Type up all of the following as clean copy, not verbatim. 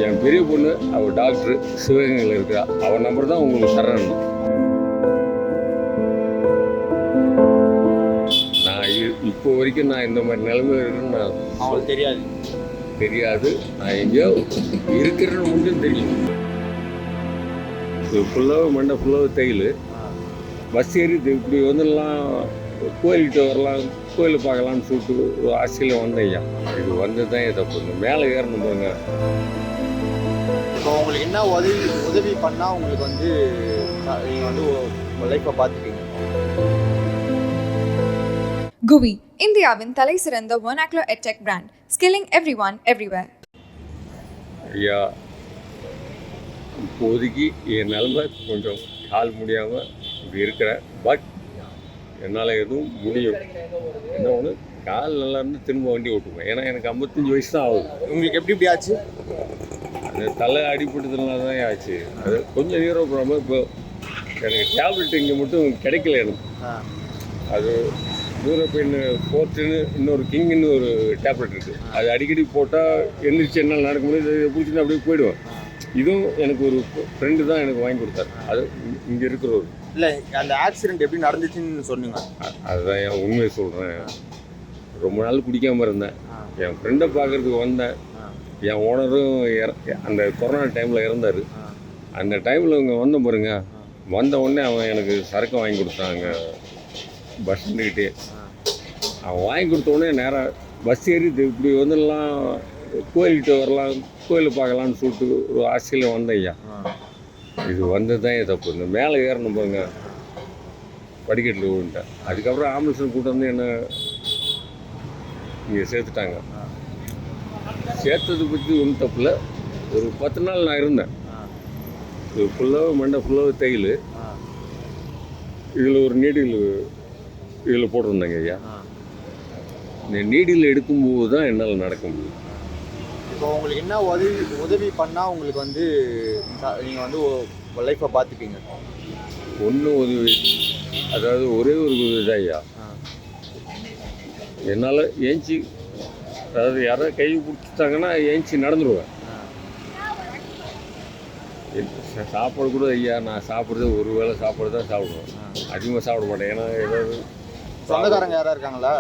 என் பெரிய பொண்ணு அவள் டாக்டர் சிவகங்கையில் இருக்கிறா. அவள் நம்பர் தான் உங்களுக்கு தரேன். நான் இப்போ வரைக்கும் நான் இந்த மாதிரி நிலைமையில் இருக்குன்னு நான் அவங்களுக்கு தெரியாது. நான் எங்கேயோ இருக்கிறேன்னு மட்டும் தெரியும். இது ஃபுல்லாக மண்டை ஃபுல்லாக தையல். பஸ் ஏறி இப்படி வந்துடலாம், கோயில்கிட்ட வரலாம், கோயிலை பார்க்கலான்னு சொல்லிட்டு ஒரு ஆசையில் வந்தேன் ஐயா. இது வந்து தான் தப்பு. இந்த மேலே ஏறணும் பாருங்க. இப்போ உங்களுக்கு என்ன உதவி பண்ணால் உங்களுக்கு வந்து நீங்கள் வந்து உங்கள் லைஃப்பை பார்த்துப்பீங்க? GUI, இந்தியாவின் தலை சிறந்த vernacular edtech brand, skilling everyone everywhere. ஐயா, இப்போதைக்கு என் நிலமை கொஞ்சம் கால் முடியாமல் இப்படி இருக்கிறேன். பட் என்னால் எதுவும் முடியும். என்ன ஒன்று, கால் நல்லா இருந்து திரும்ப வண்டி ஓட்டுவேன். ஏன்னா எனக்கு 55 வயசு தான் ஆகுது. உங்களுக்கு எப்படி ஆச்சு? அந்த தலை அடிபட்டதுனால தான் ஆச்சு. அது கொஞ்சம் நேரம் போகாமல் இப்போ எனக்கு டேப்லெட் இங்கே மட்டும் கிடைக்கல எனக்கு. அது யூரோப்பியன் ஃபோர்ட்டுன்னு இன்னொரு கிங்குன்னு ஒரு டேப்லெட் இருக்குது. அது அடிக்கடி போட்டால் எந்திரிச்சு என்னால் நடக்க முடியாது. இதை பிடிச்சிட்டு அப்படியே போயிடுவேன். இதுவும் எனக்கு ஒரு ஃப்ரெண்டு தான் எனக்கு வாங்கி கொடுத்தாரு. அது இங்கே இருக்கிற ஒரு இல்லை, அந்த ஆக்சிடென்ட் எப்படி நடந்துச்சுன்னு சொன்னீங்க. அதுதான் என் உண்மையை சொல்கிறேன். ரொம்ப நாள் குடிக்காமல் இருந்தேன். என் ஃப்ரெண்டை பார்க்குறதுக்கு வந்தேன். என் ஓனரும் அந்த கொரோனா டைமில் இறந்தார். அந்த டைமில் இங்கே வந்த பாருங்க, வந்த உடனே அவன் எனக்கு சரக்கு வாங்கி கொடுத்தாங்க பஸ் ஸ்டாண்டுக்கிட்டே. அவன் வாங்கி கொடுத்த உடனே நேராக பஸ் ஏறி இப்படி வந்துடலாம், கோயில்கிட்ட வரலாம், கோயிலை பார்க்கலான்னு சொல்லிட்டு ஒரு ஆசையில் வந்தேன் ஐயா. இது வந்து தான் தப்பு. இந்த மேலே ஏறணும் பாருங்க, படிக்கட்டில் விழுந்துட்டேன். அதுக்கப்புறம் ஆம்புலன்ஸ் கூட்டம் வந்து என்ன இங்கே சேர்த்துட்டாங்க. சேர்த்தது பற்றி ஒன்றும் தப்பில்லை. ஒரு 10 நாள் நான் இருந்தேன். இது ஃபுல்லாக மண்டை ஃபுல்லாக தையல். இதில் ஒரு நீடில் இதில் போட்டிருந்தாங்க ஐயா. இந்த நீடில் எடுக்கும்போது தான் என்னால் நடக்க முடியும். இப்போ உங்களுக்கு என்ன உதவி பண்ணால் உங்களுக்கு வந்து நீங்கள் வந்து உங்கள் லைஃப்பை பார்த்துப்பீங்க? ஒன்றும் உதவி, அதாவது ஒரே ஒரு உதவி தான் ஐயா. என்னால் ஏஞ்சி, அதாவது யாராவது கை பிடிச்சிட்டாங்கன்னா ஏஞ்சி நடந்துடுவேன். சாப்பாடு கூட ஐயா, நான் சாப்பிட்றது ஒரு வேளை சாப்பாடு தான் சாப்பிடுவேன். அதிகமாக சாப்பிட மாட்டேன். ஏன்னா ஏதாவது சொந்தக்காரங்க யாராக இருக்காங்களா?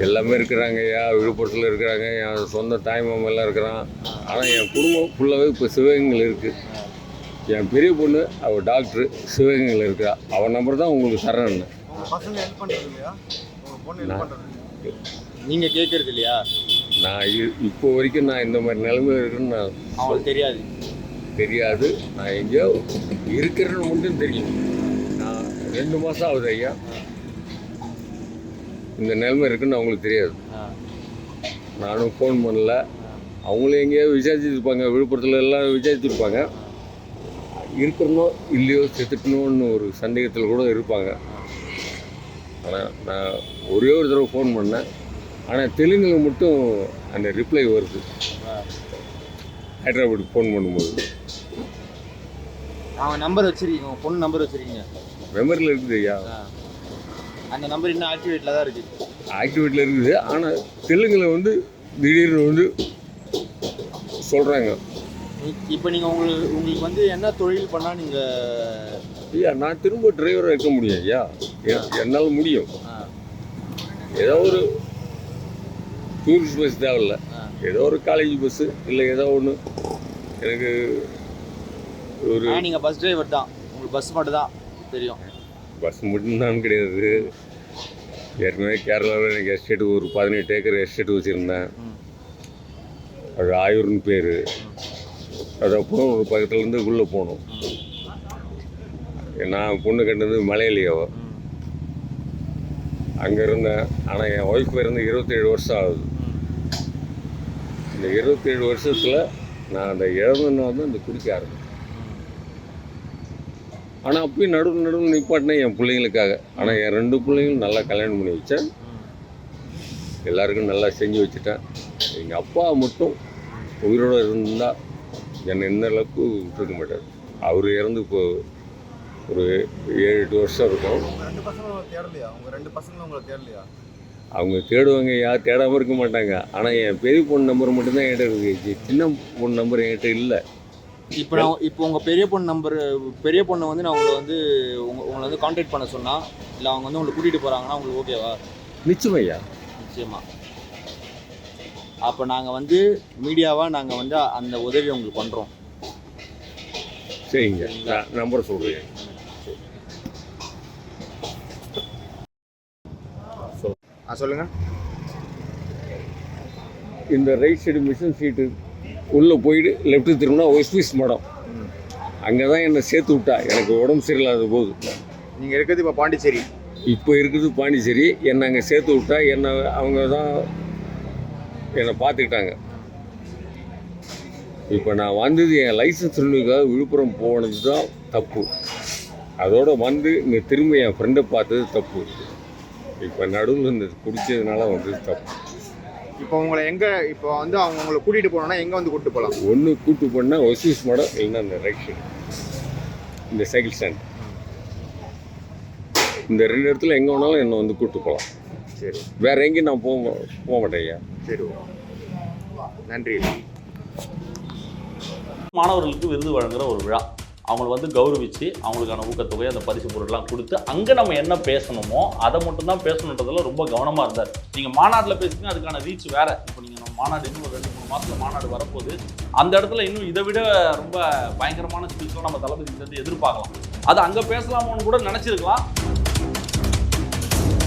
எல்லாமே இருக்கிறாங்க ஐயா. விழுப்புரத்தில் இருக்கிறாங்க. என் சொந்த தாய் மாமா எல்லாம் இருக்கிறான். ஆனால் என் குடும்பம் ஃபுல்லாகவே இப்போ சிவகங்கையில் இருக்குது. என் பெரிய பொண்ணு அவள் டாக்டர் சிவகங்கையில் இருக்கிறா. அவள் நம்பர் தான் உங்களுக்கு தரேன். நீங்கள் கேட்குறது இல்லையா? நான் இப்போ வரைக்கும் நான் இந்த மாதிரி நிலைமையில் இருக்குன்னு நான் அவங்களுக்கு தெரியாது. நான் எங்கேயோ இருக்கிறேன்னு மட்டும் தெரியும். நான் 2 மாதம் ஆகுது ஐயா இந்த நிலைமை இருக்குன்னு அவங்களுக்கு தெரியாது. நானும் ஃபோன் பண்ணல. அவங்களும் எங்கேயோ விசாரிச்சுருப்பாங்க, விழுப்புரத்தில் எல்லாம் விசாரிச்சுருப்பாங்க. இருக்கணுமோ இல்லையோ செத்துட்டணும்னு ஒரு சந்தேகத்தில் கூட இருப்பாங்க. ஆனால் நான் ஒரே ஒரு தடவை ஃபோன் பண்ணேன். ஆனால் தெலுங்கில் மட்டும் அந்த ரிப்ளை வருது. ஹைதராபாத்துக்கு ஃபோன் பண்ணும்போது அவங்க நம்பர் வச்சுருக்கீங்க, உங்கள் பொண்ணு நம்பர் வச்சுருக்கீங்க? மெமரியில் இருக்குது ஐயா. அந்த நம்பர் இன்னும் ஆக்டிவேட்டில் தான் இருக்குது. ஆக்டிவேட்டில் இருக்குது. ஆனால் தெலுங்கில் வந்து திடீர்னு வந்து சொல்கிறாங்க. இப்போ நீங்கள் உங்களுக்கு வந்து என்ன தொழில் பண்ணால் நீங்கள்? ஐயா, நான் திரும்ப டிரைவராக இருக்க முடியும் ஐயா. என்னால் முடியும். ஏதோ ஒரு டூரிஸ்ட் பஸ் தேவையில்ல, ஏதோ ஒரு காலேஜ் பஸ்ஸு இல்லை ஏதோ ஒன்று எனக்கு ஒரு. நீங்கள் பஸ் டிரைவர் தான், உங்களுக்கு பஸ் மட்டும் தான் தெரியும்? பஸ் மட்டும்தான் கிடையாது. ஏற்கனவே கேரளாவில் எனக்கு எஸ்டேட்டு ஒரு 18 ஏக்கர் எஸ்டேட் வச்சுருந்தேன். அது ஆயூர்னு பேர். அது அப்புறம் ஒரு பக்கத்துலேருந்து உள்ளே போகணும். நான் பொண்ணு கண்டது மலையிலேயோ அங்கே இருந்தேன். ஆனால் என் ஒய்ஃப் இருந்து 27 வருஷம் ஆகுது. இந்த 27 வருஷத்தில் நான் அந்த இழந்தனா வந்து இந்த குடிக்க ஆரம்பிச்சேன். ஆனால் அப்பயும் நடுவில் நிப்பாட்டினேன் என் பிள்ளைங்களுக்காக. ஆனால் என் 2 பிள்ளைங்களும் நல்லா கல்யாணம் பண்ணி வச்சேன். எல்லாருக்கும் நல்லா செஞ்சு வச்சுட்டேன். எங்கள் அப்பா மட்டும் உயிரோடு இருந்தால் என்னை இந்த அளவுக்கு விட்டுருக்க மாட்டார். அவர் இறந்து இப்போ ஒரு 7-8 வருஷம் இருக்கும். 2 பசங்களும் தேடலையா? உங்கள் 2 பசங்களும் உங்களை தேடலையா? அவங்க தேடுவாங்க, யார் தேடாமல் இருக்க மாட்டாங்க. ஆனால் என் பெரிய பொண்ணு நம்பர் மட்டும்தான் என்கிட்ட இருக்குது. சின்ன பொண்ணு நம்பர் என்கிட்ட இல்லை. இப்போ உங்கள் பெரிய பொண்ணு வந்து நான் உங்களை வந்து கான்டாக்ட் பண்ண சொன்னால், இல்லை அவங்க வந்து உங்களை கூட்டிகிட்டு போகிறாங்கன்னா உங்களுக்கு ஓகேவா? நிச்சயமையா. நிச்சயமா. அப்போ நாங்கள் வந்து மீடியாவாக நாங்கள் வந்து அந்த உதவி உங்களுக்கு பண்ணுறோம். சரிங்க, நான் நம்பர் சொல்கிறேன். சொல்லுங்கள். இந்த ரைட் சைடு மிஷின் சீட்டு உள்ளே போயிட்டு லெஃப்ட்டு திரும்பினா ஒஸ்பீஸ் மடம், அங்கே தான் என்னை சேர்த்து விட்டா. எனக்கு உடம்பு சரியில்லாத போது. நீங்கள் இருக்கிறது இப்போ பாண்டிச்சேரி? இப்போ இருக்குது பாண்டிச்சேரி. என்னை அங்கே சேர்த்து விட்டா. அவங்க தான் என்னை பார்த்துக்கிட்டாங்க. இப்போ நான் வந்தது என் லைசன்ஸ் ரினியூக்காக விழுப்புரம் போனது தான் தப்பு. அதோடு வந்து இங்கே திரும்ப என் ஃப்ரெண்டை பார்த்தது தப்பு. இப்போ நடுவில் இந்த குடித்ததுனால வந்தது தப்பு. இப்போ உங்களை இப்போ வந்து அவங்க உங்களை கூட்டிகிட்டு போனோன்னா எங்கே வந்து கூப்பிட்டு போகலாம்? ஒன்று கூப்பிட்டு போனால் ஒசூஸ் மடம், இல்லைன்னா இந்த ரைட் சைடு இந்த சைக்கிள் ஸ்டாண்ட், இந்த 2 இடத்துல எங்கே வேணாலும் என்னை வந்து கூப்பிட்டு போகலாம். சரி, வேறு எங்கேயும் நான் போக மாட்டேன் ஐயா. சரி, நன்றி. மாணவர்களுக்கு விருது வழங்குகிற ஒரு விழா, அவங்களை வந்து கௌரவித்து அவங்களுக்கான ஊக்கத்தொகை, அந்த பரிசு பொருட்லாம் கொடுத்து அங்கே நம்ம என்ன பேசணுமோ அதை மட்டும்தான் பேசணுன்றதுல ரொம்ப கவனமாக இருந்தார். நீங்கள் மாநாட்டில் பேசுங்க, அதுக்கான ரீச் வேறு. இப்போ நீங்கள் நம்ம மாநாடு இன்னும் ஒரு 2-3 மாதத்தில் மாநாடு வரப்போகுது. அந்த இடத்துல இன்னும் இதை விட ரொம்ப பயங்கரமான ஸ்கில்ஸ்லாம் நம்ம தளபதியிலேருந்து எதிர்பார்க்கலாம். அது அங்கே பேசலாமோன்னு கூட நினச்சிருக்கலாம்.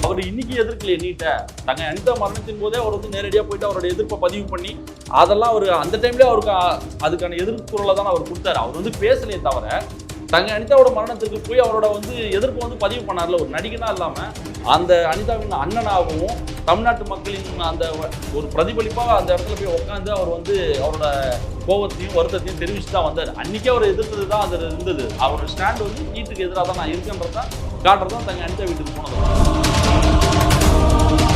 அவர் இன்னைக்கு எதிர்க்கலையே நீட்டை. தங்க அனிதா மரணத்தின் போதே அவர் வந்து நேரடியாக போயிட்டு அவரோட எதிர்ப்பை பதிவு பண்ணி அதெல்லாம் அவர் அந்த டைம்லேயே அவருக்கு அதுக்கான எதிர்ப்புக்குறலை தான் அவர் கொடுத்தாரு. அவர் வந்து பேசலையே தவிர தங்க அனிதாவோட மரணத்திற்கு போய் அவரோட வந்து எதிர்ப்பை வந்து பதிவு பண்ணார்ல. ஒரு நடிகனா இல்லாமல் அந்த அனிதாவின் அண்ணனாகவும் தமிழ்நாட்டு மக்களின் அந்த ஒரு பிரதிபலிப்பாக அந்த இடத்துல போய் உட்காந்து அவர் வந்து அவரோட கோபத்தையும் வருத்தத்தையும் தெரிவிச்சு தான் வந்தார். அன்றைக்கே அவர் எதிர்த்தது தான் அது இருந்தது. அவரோட ஸ்டாண்ட் வந்து நீட்டுக்கு எதிராக தான் நான் இருக்கேன்றதான் காட்டுறதான் தங்க அனிதா வீட்டுக்கு போனது.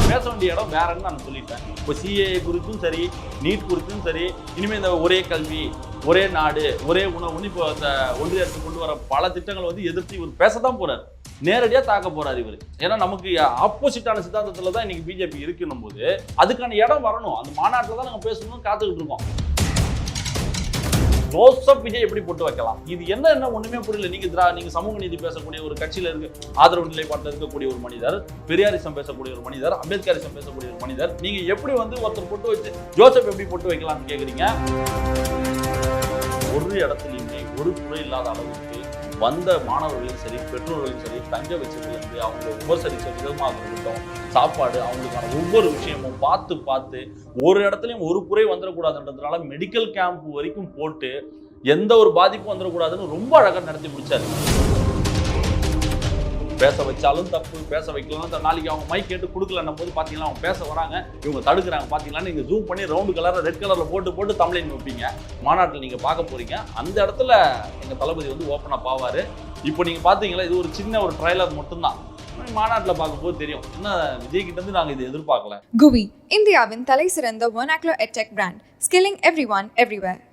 பேச வேண்டிய இடம் வேறன்னு நான் சொல்லிட்டேன். இப்போ சிஏஏ குறித்தும் சரி, நீட் குறித்தும் சரி, இனிமேல் இந்த ஒரே கல்வி, ஒரே நாடு, ஒரே உணவுன்னு இப்போ இந்த ஒன்றிய அரசு கொண்டு வர பல திட்டங்களை வந்து எதிர்த்து இவர் பேசதான் போறார். நேரடியாக தாக்க போறாரு இவர். ஏன்னா நமக்கு ஆப்போசிட்டான சித்தாந்தத்துல தான் இன்னைக்கு பிஜேபி இருக்கணும் போது அதுக்கான இடம் வரணும். அந்த மாநாட்டில் தான் நாங்கள் பேசணும்னு காத்துக்கிட்டு இருக்கோம். ஜோசப் விஜய் எப்படி போட்டு வைக்கலாம்? இது என்ன ஒண்ணுமே புரியல. நீங்க சமூக நீதி பேசக்கூடிய ஒரு கட்சியில இருக்கு, ஆதரவு நிலைப்பாட்டில் இருக்கக்கூடிய ஒரு மனிதர், பெரியாரிசம் பேசக்கூடிய ஒரு மனிதர், அம்பேத்கரிசம் பேசக்கூடிய ஒரு மனிதர், நீங்க எப்படி வந்து ஒருத்தர் போட்டு வச்சு ஜோசப் எப்படி போட்டு வைக்கலாம்னு கேக்குறீங்க? ஒரு இடத்துலையுமே ஒரு குறை இல்லாத அளவுக்கு வந்த மாணவர்களும் சரி, பெற்றோர்களும் சரி, தங்க வச்சதுலேருந்து அவங்க உபசரிச்ச விதமாக இருக்கட்டும், சாப்பாடு, அவங்களுக்கான ஒவ்வொரு விஷயமும் பார்த்து ஒரு இடத்துலையும் ஒரு குறை வந்துடக்கூடாதுன்றதுனால மெடிக்கல் கேம்ப் வரைக்கும் போட்டு எந்த ஒரு பாதிப்பும் வந்துடக்கூடாதுன்னு ரொம்ப அழகாக நடத்தி முடிச்சாரு. பேச வச்சாலும் தப்பு, பேச வைக்கலாம். நாளைக்கு அவங்க மைக் கேட்டு கொடுக்கலன்னும் போது பார்த்தீங்கன்னா அவங்க பேச வராங்க, இவங்க தடுக்கிறாங்க. பார்த்தீங்கன்னா நீங்கள் ஜூம் பண்ணி ரவுண்டு கலரில் ரெட் கலரில் போட்டு தமிழின் வைப்பீங்க. மாநாட்டில் நீங்கள் பார்க்க போகிறீங்க. அந்த இடத்துல எங்கள் தளபதி வந்து ஓப்பனாக ஆவார். இப்போ நீங்கள் பார்த்தீங்களா, இது ஒரு சின்ன ஒரு ட்ரைலர் மட்டும்தான். மாநாட்டில் பார்க்கும்போது தெரியும் என்ன விஜய் கிட்ட இருந்து நாங்கள் இதை எதிர்பார்க்கல. GUVI, இந்தியாவின் தலை சிறந்த vernacular edtech brand, skilling everyone everywhere.